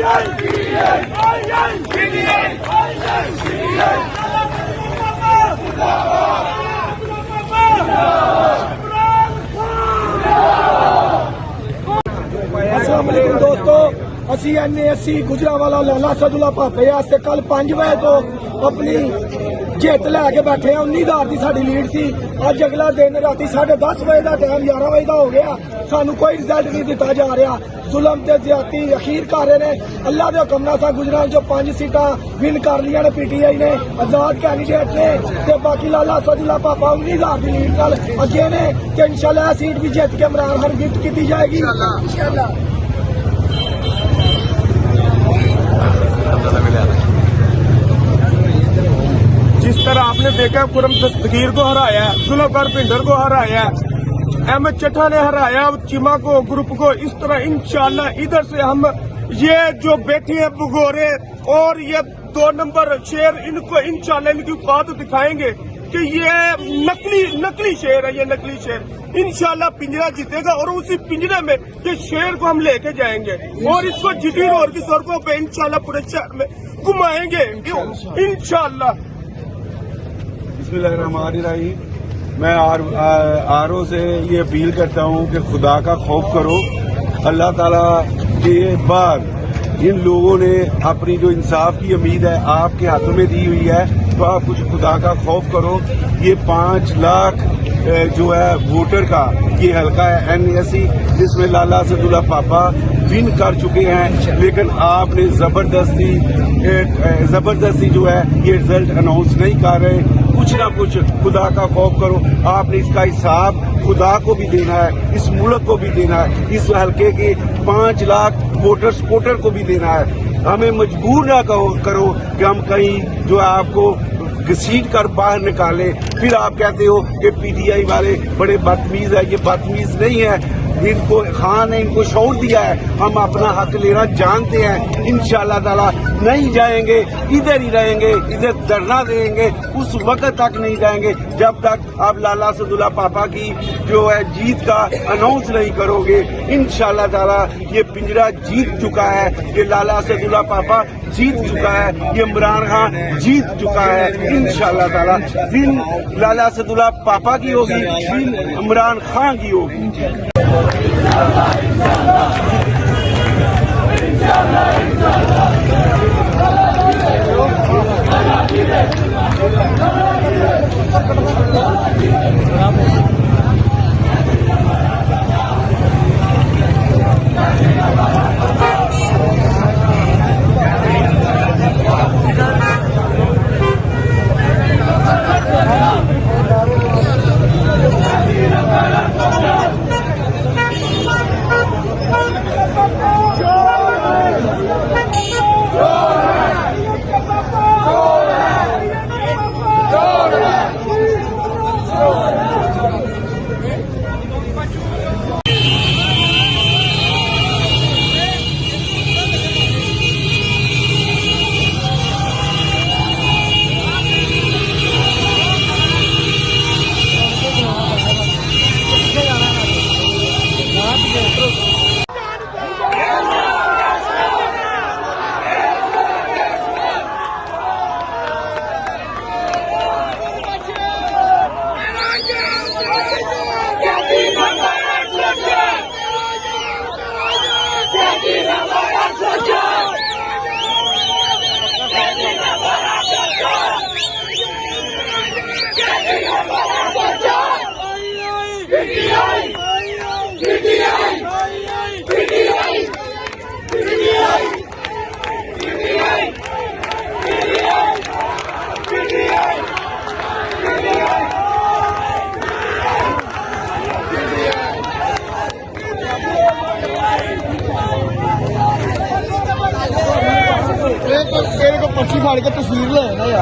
अस्सलाम वालेकुम दोस्तों, असी NASC गुजरांवाला लाला सदुल्ला भापे वास्ते कल 5 बजे तो अपनी जित लैके बैठे हैं। 19,000 की साडी लीड सी। अज अगला दिन राती 10:30 बजे का टाइम 11 बजे का हो गया, सानू कोई रिजल्ट नहीं दिता जा रहा। जुलम ते ज्यादती अखीर कर रहे ने। अल्लाह के हुक्म नाल गुजरात जो 5 सीटां विन कर लिया ने PTI ने, आजाद कैंडिडेट ने, ते बाकी लाला सदुल्ला भापा 19,000 की लीड नाल अगे ने। ते इंशाल्लाह सीट भी जित के इमरान खान गिफ्ट की जाएगी इंशाल्लाह। जिस तरह आपने देखा खुरम दस्तगीर को हराया, जुल्फकार भिंडर को हराया, अहमद चट्टा ने हराया चिमा को, ग्रुप को। इस तरह इंशाल्लाह इधर से हम ये जो बैठे हैं भगोरे और ये 2 नंबर शेर, इनको इंशाल्लाह इनकी औकात दिखाएंगे कि ये नकली शेर है। ये नकली शेर इंशाल्लाह पिंजरा जीतेगा और उसी पिंजरे में ये शेर को हम लेके जाएंगे और इसको जिटी रोड की सड़कों पे इंशाल्लाह पूरे शहर में घुमाएंगे इंशाल्लाह। बिस्मिल्लाहिर्रहमानिर्रहीम। मैं आरओ से ये अपील करता हूँ कि खुदा का खौफ करो। अल्लाह ताला के बाद इन लोगों ने अपनी जो इंसाफ की उम्मीद है आपके हाथों में दी हुई है, तो आप कुछ खुदा का खौफ करो। ये 5 लाख जो है वोटर का ये हल्का है NASC, जिसमें लाला सदुल्ला भापा विन कर चुके हैं, लेकिन आपने जबरदस्ती जो है ये रिजल्ट अनाउंस नहीं कर रहे। कुछ ना कुछ खुदा का खौफ करो। आपने इसका हिसाब खुदा को भी देना है, इस मुल्क को भी देना है, इस हल्के के 5 लाख वोटर को भी देना है। हमें मजबूर ना करो कि हम कहीं जो है आपको घसीट कर बाहर निकाले। फिर आप कहते हो कि PTI वाले बड़े बदतमीज है। ये बदतमीज नहीं है, इनको खान ने इनको शौर दिया है। हम अपना हक लेना जानते हैं। इंशाल्लाह ताला नहीं जाएंगे, इधर ही रहेंगे, इधर धरना देंगे, उस वक्त तक नहीं जाएंगे जब तक आप लाला सदुल्ला भापा की जो है जीत का अनाउंस नहीं करोगे। इंशाल्लाह ताला ये पिंजरा जीत चुका है, ये लाला सदुल्ला भापा जीत चुका है, ये इमरान खान जीत चुका है। इंशाल्लाह ताला विन लाला सदुल्ला भापा की होगी, विन इमरान खान की होगी। पर्ची फाड़ के तस्वीर ले ना यार।